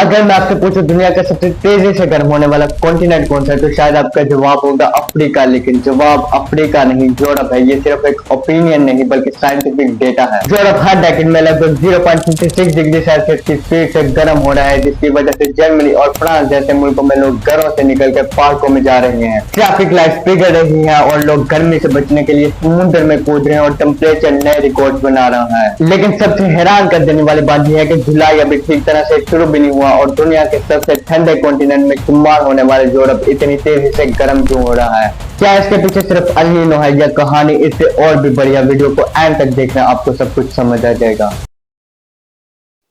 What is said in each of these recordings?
अगर मैं आपसे पूछूं दुनिया का सबसे तेजी से गर्म होने वाला कॉन्टिनेंट कौन सा है, तो शायद आपका जवाब होगा अफ्रीका। लेकिन जवाब अफ्रीका नहीं, यूरोप है। ये सिर्फ एक ओपिनियन नहीं बल्कि साइंटिफिक डेटा है। यूरोप हर डेकेड में लगभग 0.56 डिग्री सेल्सियस की स्पीड से गर्म हो रहा है, जिसकी वजह से जर्मनी और फ्रांस जैसे मुल्कों में लोग घरों से निकलकर पार्कों में जा रहे हैं, ट्रैफिक लाइट्स बिगड़ रही है और लोग गर्मी से बचने के लिए समुद्र में कूद रहे हैं और टेम्परेचर नए रिकॉर्ड बना रहा है। लेकिन सबसे हैरान कर देने वाली बात यह है कि जुलाई अभी ठीक तरह से शुरू भी नहीं हुआ और दुनिया के सबसे ठंडे कॉन्टिनेंट में शुमार होने वाले यूरोप इतनी तेजी से गर्म क्यों हो रहा है। क्या इसके पीछे सिर्फ अल नीनो है या कहानी इससे और भी बढ़िया? वीडियो को एंड तक देखना, आपको सब कुछ समझ आ जाएगा।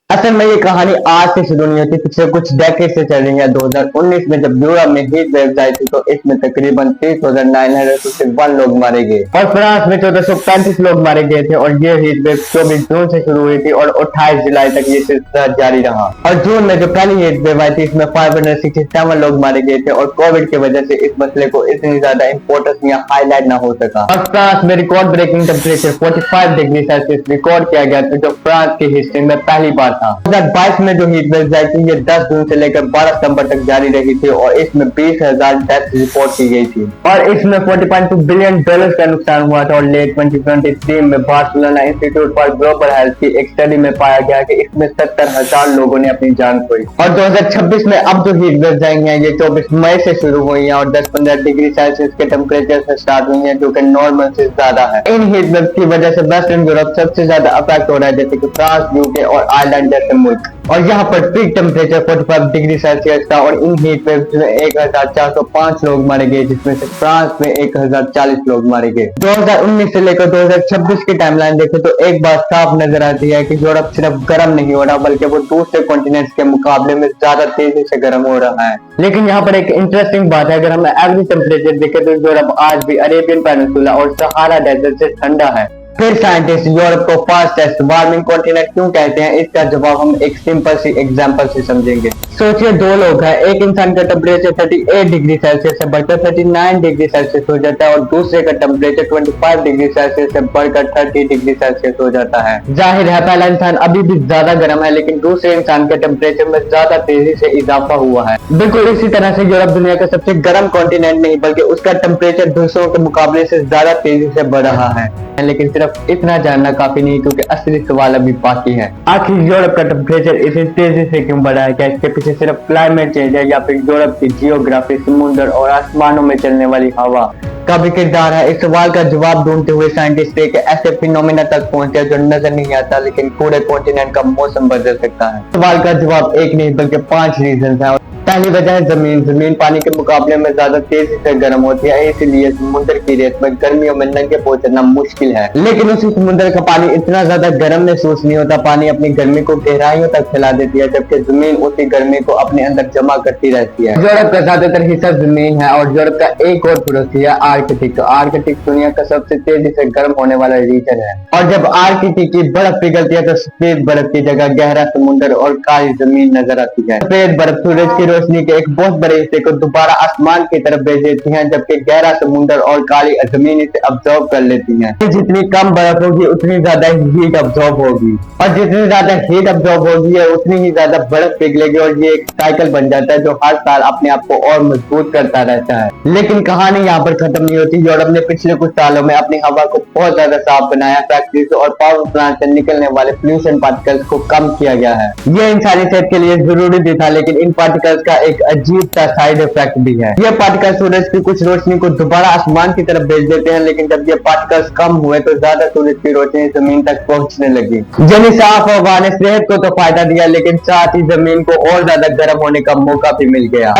असल में ये कहानी आज से शुरू नहीं होती, पिछले कुछ डेकेड से चल रही है। 2019 में जब यूरोप में हीट वेव आई थी तो इसमें तकरीबन 30,951 लोग मारे गए और फ्रांस में 1435 लोग मारे गए थे। और ये हीट वेव 24 जून से शुरू हुई थी और 28 जुलाई तक ये सिलसिला जारी रहा। और जून में जो पहली हीट वेव आई थी इसमें 567 लोग मारे गए थे और कोविड की वजह से इस मसले को इतनी ज्यादा इंपोर्टेंस या हाईलाइट ना हो सका। और फ्रांस में record breaking temperature 45 degree Celsius record किया गया था, जो फ्रांस की हिस्ट्री में पहली बार 2022 में जो हीट वेव आई थी ये 10 जून से लेकर 12 सितंबर तक जारी रही थी और इसमें 20,000 डेथ रिपोर्ट की गई थी और इसमें $40.2 बिलियन का नुकसान हुआ था। और लेट 2023 में Barcelona institute for global health की एक स्टडी में पाया गया कि इसमें 70,000 लोगों ने अपनी जान खोई। और 2026 में अब जो हीट वेव आई हैं ये 24 मई से शुरू हुई हैं और 10-15 डिग्री सेल्सियस के टेम्परेचर से स्टार्ट हुई हैं, जो कि नॉर्मल से ज्यादा है। इन हीट वेव की वजह से वेस्टर्न यूरोप सबसे ज्यादा अफेक्ट हो रहा है, जैसे कि फ्रांस, यूके और आयरलैंड जैसे मुल्क। और यहाँ पर पीक टेम्परेचर 45 डिग्री सेल्सियस था और इन हीट वेव्स में 1405 लोग मारे गए, जिसमें से फ्रांस में 1040 लोग मारे गए। 2019 से लेकर 2026 की टाइमलाइन देखें तो एक बात साफ नजर आती है कि यूरोप सिर्फ गर्म नहीं हो रहा बल्कि वो दूसरे कॉन्टिनेंट्स के मुकाबले में ज्यादा तेजी से गर्म हो रहा है। लेकिन यहाँ पर एक इंटरेस्टिंग बात है, अगर हम एवरेज टेम्परेचर देखें तो यूरोप आज भी अरेबियन पेनिनसुला और सहारा डेजर्ट से ठंडा है। फिर साइंटिस्ट यूरोप को फास्टेस्ट वार्मिंग कॉन्टिनेंट क्यों कहते हैं, इसका जवाब हम एक सिंपल सी एग्जांपल से समझेंगे। सोचिए दो लोग हैं, एक इंसान का टेम्परेचर 38 डिग्री सेल्सियस से बढ़कर 39 डिग्री सेल्सियस हो जाता है और दूसरे का टेम्परेचर 25 डिग्री सेल्सियस से बढ़कर 30 डिग्री सेल्सियस हो जाता है। जाहिर है पहला इंसान अभी भी ज्यादा गर्म है, लेकिन दूसरे इंसान के टेम्परेचर में ज्यादा तेजी से इजाफा हुआ है। बिल्कुल इसी तरह से यूरोप दुनिया का सबसे गर्म कॉन्टिनेंट नहीं बल्कि उसका टेम्परेचर दूसरों के मुकाबले से ज्यादा तेजी से बढ़ रहा है। लेकिन सिर्फ इतना जानना काफी नहीं, क्योंकि असली सवाल अभी बाकी है। आखिर यूरोप का टेम्परेचर इतनी तेजी से क्यों बढ़ा है? क्या इसके पीछे सिर्फ क्लाइमेट चेंज है या फिर यूरोप की जियोग्राफी, समुद्र और आसमानों में चलने वाली हवा का भी किरदार है? इस सवाल का जवाब ढूंढते हुए साइंटिस्ट एक ऐसे फिनोमेना तक पहुंचे जो नजर नहीं आता लेकिन पूरे कॉन्टिनेंट का मौसम बदल सकता है। सवाल का जवाब एक नहीं बल्कि 5 रीजन है। पहली वजह है जमीन पानी के मुकाबले में ज्यादा तेजी से गर्म होती है, इसलिए समुद्र की रेत में गर्मियों में नंगे पहुंचना मुश्किल है। लेकिन उसी समुद्र का पानी इतना ज्यादा गर्म महसूस नहीं होता, पानी अपनी गर्मी को गहराइयों तक फैला देती है, जबकि जमीन उसी गर्मी को अपने अंदर जमा करती रहती है। यूरोप का ज्यादातर हिस्सा जमीन है और यूरोप का एक और पड़ोसी है आर्कटिक। आर्कटिक दुनिया का सबसे तेजी से गर्म होने वाला रीजन है और जब आर्कटिक की बर्फ पिघलती है तो सफेद बर्फ की जगह गहरा समुद्र और काली जमीन नजर आती है। सफेद बर्फ सूरज की रोशनी के एक बहुत बड़े हिस्से को दोबारा आसमान की तरफ भेज देती है, जबकि गहरा समुद्र और काली जमीन इसे अब्जॉर्ब कर लेती है। जितनी कम बर्फ होगी उतनी ज्यादा हीट अब्जॉर्ब होगी और जितनी ज्यादा हीट अब्जॉर्ब होगी उतनी ही ज्यादा बर्फ पिघलेगी और ये एक साइकिल बन जाता है जो हर साल अपने आप को और मजबूत करता रहता है। लेकिन कहानी यहाँ पर खत्म नहीं होती। यूरोप ने पिछले कुछ सालों में अपनी हवा को बहुत ज्यादा साफ बनाया, फैक्ट्री और पावर प्लांट से निकलने वाले पोल्यूशन पार्टिकल्स को कम किया गया है। ये इंसानी सेहत के लिए जरूरी भी था, लेकिन इन पार्टिकल्स का एक अजीब सा साइड इफेक्ट भी है। ये पार्टिकल सूरज की कुछ रोशनी को दोबारा आसमान की तरफ भेज देते हैं, लेकिन जब ये पार्टिकल्स कम हुए तो ज्यादा सूरज की रोशनी जमीन तक पहुंचने लगी। यानी साफ हवा ने सेहत को तो फायदा दिया, लेकिन साथ ही जमीन को और ज्यादा गर्म होने का मौका भी मिल गया।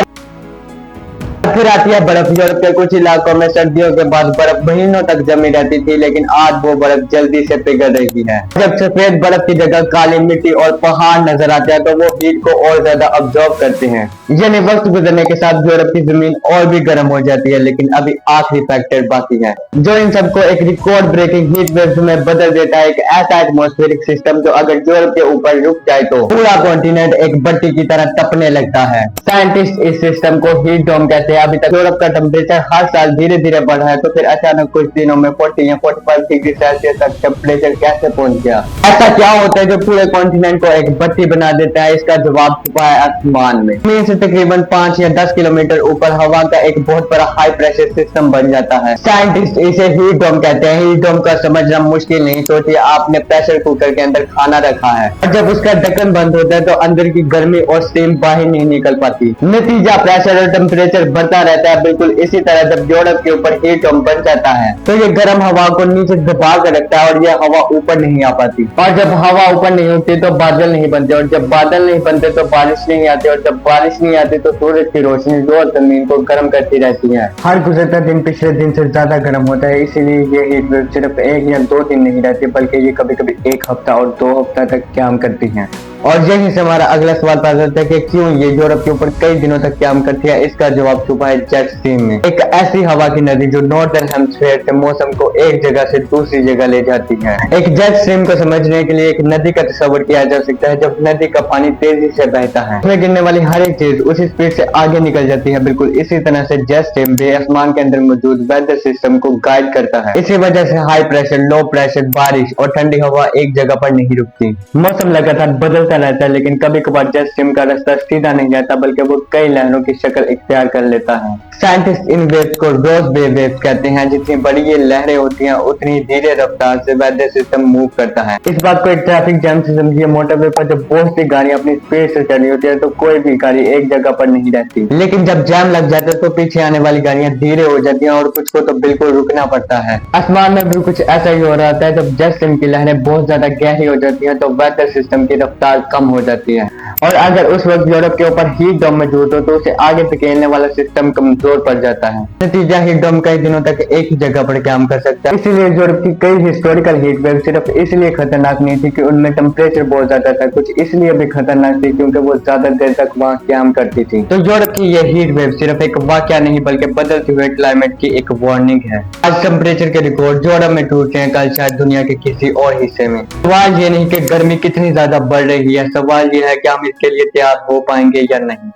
फिर आती है बर्फ। यूरोप के कुछ इलाकों में सर्दियों के बाद बर्फ महीनों तक जमी रहती थी, लेकिन आज वो बर्फ जल्दी से पिघल रही है। जब सफेद बर्फ की जगह काली मिट्टी और पहाड़ नजर आते हैं तो वो हीट को और ज्यादा अब्जॉर्ब करते हैं। यानी वक्त गुजरने के साथ यूरोप की जमीन और भी गर्म हो जाती है। लेकिन अभी आखिरी फैक्टर बाकी है जो इन सबको एक रिकॉर्ड ब्रेकिंग हीट वेव में बदल देता है। एक ऐसा एटमॉस्फेरिक सिस्टम जो अगर यूरोप के ऊपर रुक जाए तो पूरा कॉन्टिनेंट एक भट्टी की तरह तपने लगता है। साइंटिस्ट इस सिस्टम को हीट डोम कहते हैं अभी तक यूरोप का टेम्परेचर हर साल धीरे धीरे बढ़ा है, तो फिर अचानक कुछ दिनों में 40 या 45 डिग्री सेल्सियस तक टेम्परेचर कैसे पहुंच गया? ऐसा क्या होता है जो पूरे कॉन्टिनेंट को एक भट्टी बना देता है? इसका जवाब छुपा है आसमान में। जमीन से तकरीबन 5 या 10 किलोमीटर ऊपर हवा का एक बहुत बड़ा हाई प्रेशर सिस्टम बन जाता है। साइंटिस्ट इसे हीट डोम कहते हैं। हीट डोम का समझना मुश्किल नहीं। सोचिए आपने प्रेशर कुकर के अंदर खाना रखा है और जब उसका ढक्कन बंद होता है तो अंदर की गर्मी और स्टीम बाहर नहीं निकल पाती। नतीजा प्रेशर और टेम्परेचर बढ़ता रहता है। बिल्कुल इसी तरह जब यूरोप के ऊपर हीट डोम बन जाता है तो ये गर्म हवा को नीचे दबा कर रखता है और यह हवा ऊपर नहीं आ पाती। और जब हवा ऊपर नहीं होती तो बादल नहीं बनते, और जब बादल नहीं बनते तो बारिश नहीं आती, और जब बारिश नहीं आती तो सूरज की रोशनी रोज जमीन को गर्म करती रहती है। हर गुजरता दिन पिछले दिन से ज्यादा गर्म होता है, इसीलिए ये हीट वेव सिर्फ 1 या 2 दिन नहीं रहती, बल्कि ये कभी कभी 1 हफ्ता और 2 हफ्ता तक काम करती है। और यही से हमारा अगला सवाल पैदा होता है कि क्यों ये यूरोप के ऊपर कई दिनों तक काम करती है? इसका जवाब छुपा है जेट स्ट्रीम में। एक ऐसी हवा की नदी जो नॉर्दर्न हेमिस्फीयर से मौसम को एक जगह से दूसरी जगह ले जाती है। एक जेट स्ट्रीम को समझने के लिए एक नदी का तस्वर किया जा सकता है। जब नदी का पानी तेजी से बहता है, उसमें गिरने वाली हर एक चीज उसी स्पीड से आगे निकल जाती है। बिल्कुल इसी तरह से जेट स्ट्रीम भी आसमान के अंदर मौजूद वेदर सिस्टम को गाइड करता है। इसी वजह से हाई प्रेशर, लो प्रेशर, बारिश और ठंडी हवा एक जगह पर नहीं रुकती। मौसम लगातार बदलता रहता है, लेकिन कभी कभार जेट स्ट्रीम का रास्ता सीधा नहीं जाता, बल्कि वो कई लहरों की शक्ल इख्तियार कर लेता है। साइंटिस्ट इन वेव्स को रोज वेव्स कहते हैं। जितनी बड़ी ये लहरें होती हैं उतनी धीरे रफ्तार से वेदर सिस्टम मूव करता है। इस बात को एक ट्रैफिक जैम से समझिए। मोटरवे पर जब बहुत सी गाड़ियां अपनी स्पीड से चल रही होती है तो कोई भी गाड़ी एक जगह पर नहीं रहती, लेकिन जब जैम लग जाता है तो पीछे आने वाली गाड़ियां धीरे हो जाती हैं और कुछ को तो बिल्कुल रुकना पड़ता है। आसमान में भी कुछ ऐसा ही हो रहा है। जब जेट स्ट्रीम की लहरें बहुत ज्यादा गहरी हो जाती है तो वेदर सिस्टम की रफ्तार कम हो जाती है, और अगर उस वक्त यूरोप के ऊपर हीट डोम मौजूद हो तो उसे आगे धकेलने वाला सिस्टम कमजोर पड़ जाता है। नतीजा हीट डोम कई दिनों तक एक ही जगह पर काम कर सकता है। इसीलिए यूरोप की कई हिस्टोरिकल हीट वेव सिर्फ इसलिए खतरनाक नहीं थी कि उनमें टेम्परेचर बहुत ज्यादा था, कुछ इसलिए भी खतरनाक थी क्योंकि वो ज्यादा देर तक वहाँ काम करती थी। तो यूरोप की ये हीट वेव सिर्फ एक वाकया नहीं बल्कि बदलते हुए क्लाइमेट की एक वार्निंग है। आज टेम्परेचर के रिकॉर्ड यूरोप में टूट रहे हैं, कल शायद दुनिया के किसी और हिस्से में। सवाल ये नहीं कि गर्मी कितनी ज्यादा बढ़ रही है, सवाल ये है कि हम इसके लिए तैयार हो पाएंगे या नहीं।